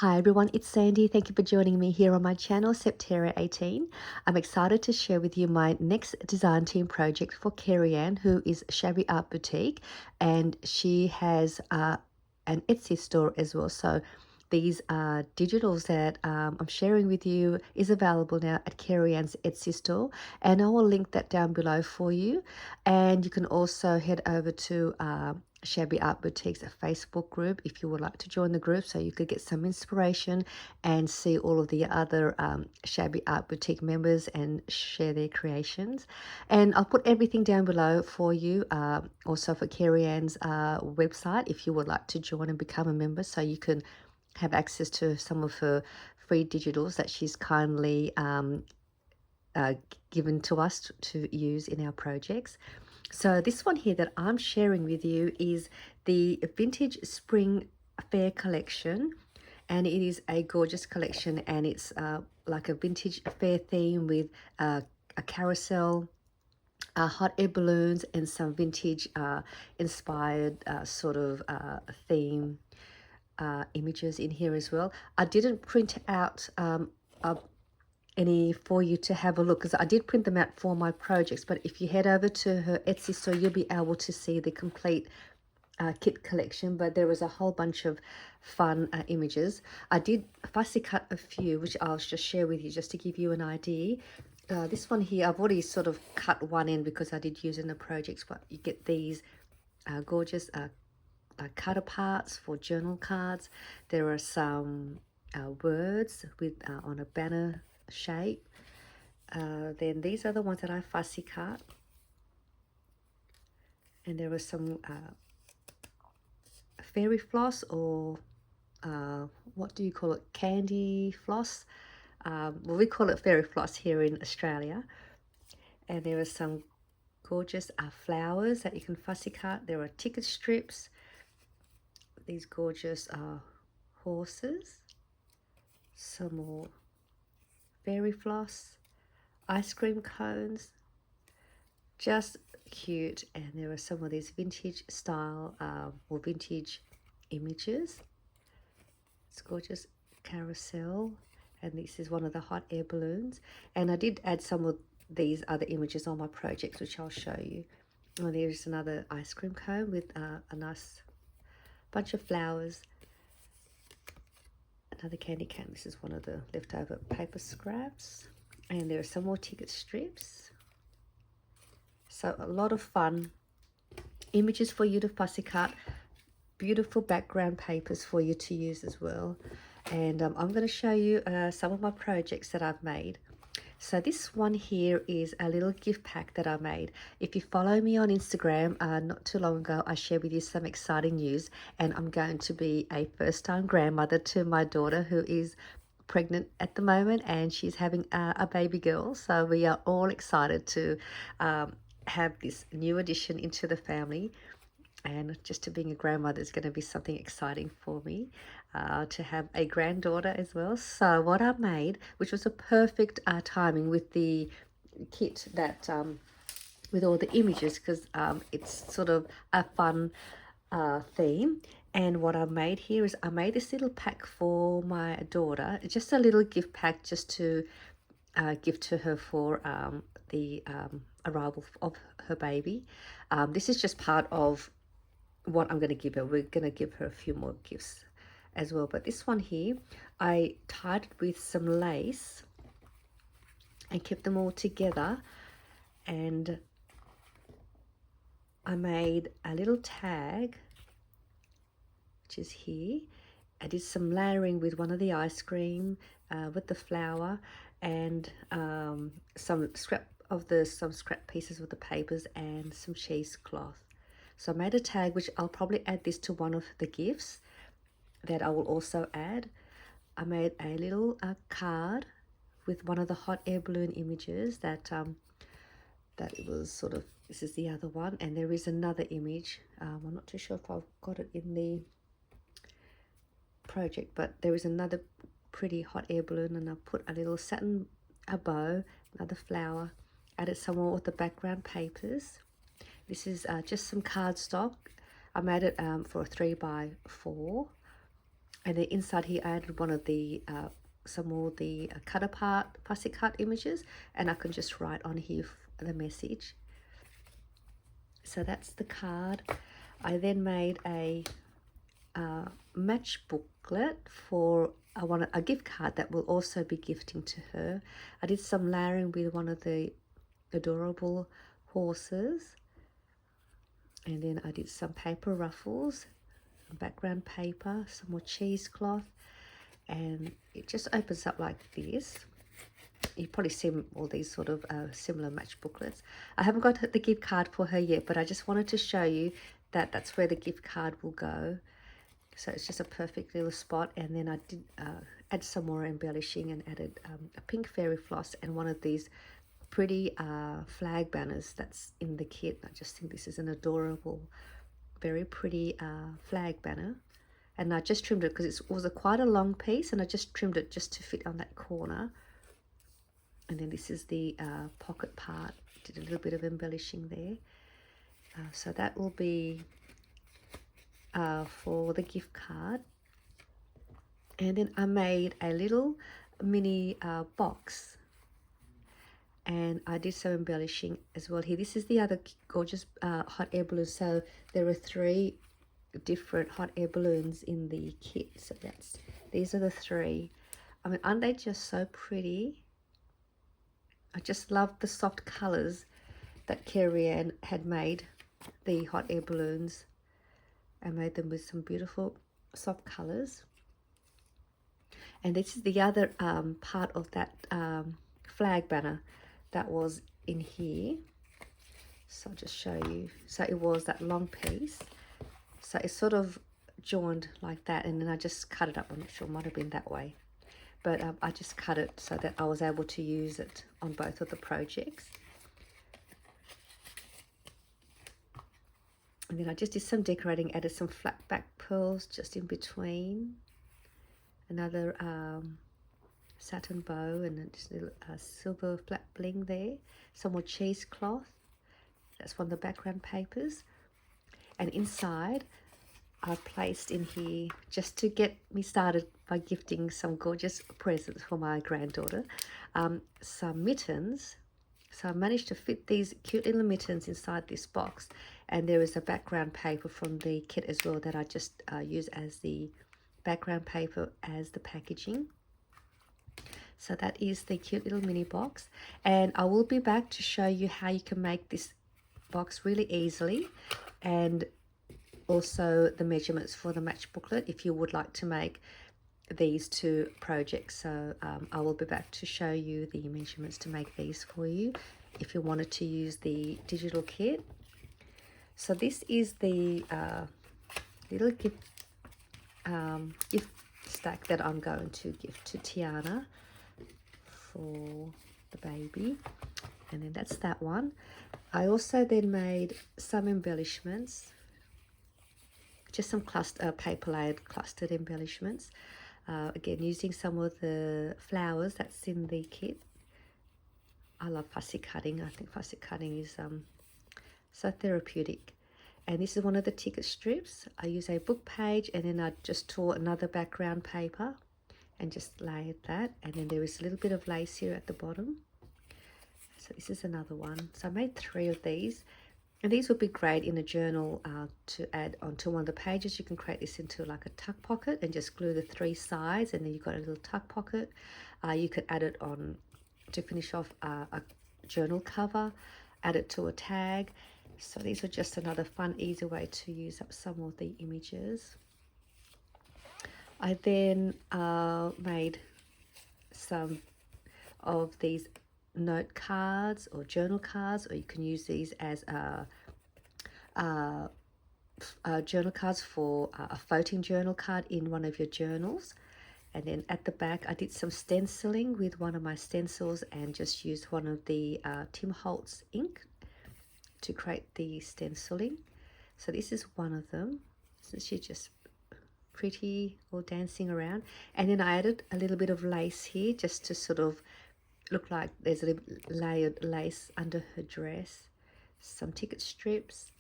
Hi everyone, it's Sandy. Thank you for joining me here on my channel, Septera18. I'm excited to share with you my next design team project for Carrie Ann, who is Shabby Art Boutique, and she has an Etsy store as well. So these digitals that I'm sharing with you is available now at Carrie Ann's Etsy store, and I will link that down below for you. And you can also head over to Shabby Art Boutique's Facebook group if you would like to join the group, so you could get some inspiration and see all of the other Shabby Art Boutique members and share their creations. And I'll put everything down below for you, also for Carrie Ann's website if you would like to join and become a member, so you can have access to some of her free digitals that she's kindly uh, given to us to use in our projects. So this one here that I'm sharing with you is the Vintage Spring Fair collection, and it is a gorgeous collection, and it's like a vintage fair theme with a carousel, hot air balloons, and some vintage inspired sort of theme images in here as well. I didn't print out any for you to have a look, because I did print them out for my projects, but if you head over to her Etsy store, you'll be able to see the complete kit collection. But there was a whole bunch of fun images. I did fussy cut a few, which I'll just share with you just to give you an idea. This one here, I've already sort of cut one end because I did use in the projects, but you get these gorgeous cut aparts for journal cards. There are some words with on a banner shape. Then these are the ones that I fussy cut, and there was some fairy floss, or what do you call it, candy floss. Well, we call it fairy floss here in Australia. And there are some gorgeous flowers that you can fussy cut. There are ticket strips, these gorgeous horses, some more fairy floss, ice cream cones, just cute. And there are some of these vintage style or vintage images. It's gorgeous carousel, and this is one of the hot air balloons. And I did add some of these other images on my projects, which I'll show you. Oh, there's another ice cream cone with a nice bunch of flowers. Another candy cane. This is one of the leftover paper scraps. And there are some more ticket strips. So a lot of fun images for you to fussy cut. Beautiful background papers for you to use as well. And I'm going to show you some of my projects that I've made. So this one here is a little gift pack that I made. If you follow me on Instagram, not too long ago, I shared with you some exciting news, and I'm going to be a first-time grandmother to my daughter, who is pregnant at the moment, and she's having a baby girl. So we are all excited to have this new addition into the family. And just to being a grandmother is going to be something exciting for me, to have a granddaughter as well. So what I made, which was a perfect timing with the kit that with all the images, because it's sort of a fun theme. And what I made here is I made this little pack for my daughter, just a little gift pack just to give to her for the arrival of her baby. This is just part of what I'm going to give her. We're going to give her a few more gifts as well. But this one here, I tied it with some lace and kept them all together. And I made a little tag, which is here. I did some layering with one of the ice cream, with the flower, and some scrap pieces of the papers and some cheesecloth. So I made a tag, which I'll probably add this to one of the gifts that I will also add. I made a little card with one of the hot air balloon images that it was sort of, this is the other one, and there is another image. I'm not too sure if I've got it in the project, but there is another pretty hot air balloon, and I put a little satin bow, another flower, added some more with the background papers. This is just some cardstock. I made it for a 3x4, And then inside here I added one of the some more the cut apart fussy cut images, and I can just write on here the message. So that's the card. I then made a match booklet for a gift card that will also be gifting to her. I did some layering with one of the adorable horses, and then I did some paper ruffles, background paper, some more cheesecloth, and it just opens up like this. You've probably seen all these sort of similar match booklets. I haven't got the gift card for her yet, but I just wanted to show you that that's where the gift card will go. So it's just a perfect little spot. And then I did add some more embellishing and added a pink fairy floss and one of these pretty flag banners that's in the kit. I just think this is an adorable, very pretty flag banner. And I just trimmed it because it was quite a long piece, and I just trimmed it just to fit on that corner. And then this is the pocket part. Did a little bit of embellishing there. So that will be for the gift card. And then I made a little mini box, and I did some embellishing as well here. This is the other gorgeous hot air balloon. So there are 3 different hot air balloons in the kit. So these are the 3. I mean, aren't they just so pretty? I just love the soft colors that Carrie Ann had made the hot air balloons, and made them with some beautiful soft colors. And this is the other part of that flag banner that was in here. So I'll just show you. So it was that long piece. So it's sort of joined like that, and then I just cut it up. I'm not sure, it might have been that way. But I just cut it so that I was able to use it on both of the projects. And then I just did some decorating, added some flat back pearls just in between. Another satin bow, and then just a little silver flat bling there. Some more cheesecloth. That's one of the background papers. And inside, I've placed in here, just to get me started by gifting some gorgeous presents for my granddaughter, some mittens. So I managed to fit these cute little mittens inside this box, and there is a background paper from the kit as well that I just use as the background paper as the packaging. So that is the cute little mini box, and I will be back to show you how you can make this box really easily, and also the measurements for the match booklet if you would like to make these 2 projects. So I will be back to show you the measurements to make these for you if you wanted to use the digital kit. So this is the little gift stack that I'm going to give to Tiana for the baby, and then that's that one. I also then made some embellishments, just some paper layered clustered embellishments, again using some of the flowers that's in the kit. I love fussy cutting. I think fussy cutting is so therapeutic. And this is one of the ticket strips. I use a book page, and then I just tore another background paper and just layered that. And then there is a little bit of lace here at the bottom. So this is another one. So I made 3 of these. And these would be great in a journal to add onto one of the pages. You can create this into like a tuck pocket and just glue the 3 sides, and then you've got a little tuck pocket. You could add it on to finish off a journal cover, add it to a tag. So these are just another fun, easy way to use up some of the images. I then made some of these note cards or journal cards, or you can use these as journal cards for a floating journal card in one of your journals. And then at the back I did some stenciling with one of my stencils, and just used one of the Tim Holtz ink to create the stenciling. So this is one of them. So she's just pretty, all dancing around. And then I added a little bit of lace here just to sort of look like there's a little layered lace under her dress. Some ticket strips,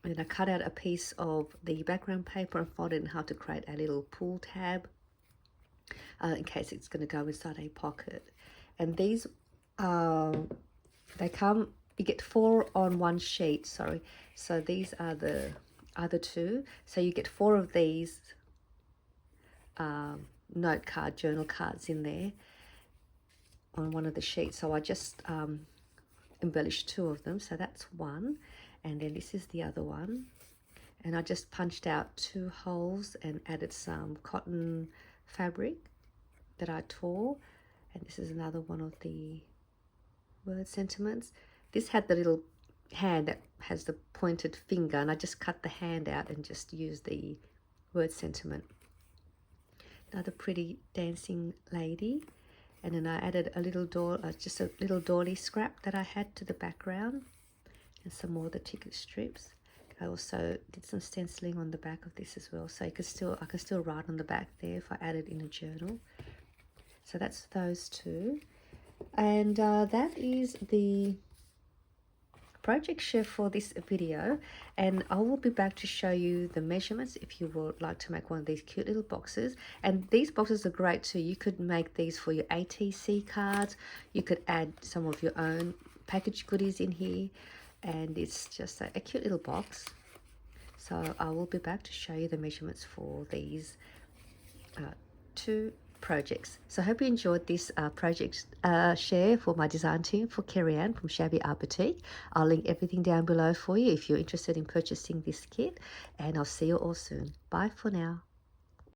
And I cut out a piece of the background paper and folded in how to create a little pull tab in case it's going to go inside a pocket. And these, they come, you get 4 on one sheet, sorry. So these are the other 2. So you get 4 of these note card, journal cards in there on one of the sheets. So I just embellished 2 of them. So that's one. And then this is the other one. And I just punched out 2 holes and added some cotton fabric that I tore. And this is another one of the word sentiments. This had the little hand that has the pointed finger, and I just cut the hand out and just used the word sentiment. Another pretty dancing lady. And then I added a little door, just a little doily scrap that I had to the background, and some more of the ticket strips. I also did some stenciling on the back of this as well, so I can still write on the back there if I add it in a journal. So that's those 2, and that is the project share for this video, and I will be back to show you the measurements if you would like to make one of these cute little boxes. And these boxes are great too. You could make these for your ATC cards. You could add some of your own packaged goodies in here, and it's just a cute little box. So I will be back to show you the measurements for these 2 projects. So I hope you enjoyed this project share for my design team for Kerry-Ann from Shabby Art Boutique. I'll link everything down below for you if you're interested in purchasing this kit, and I'll see you all soon. Bye for now.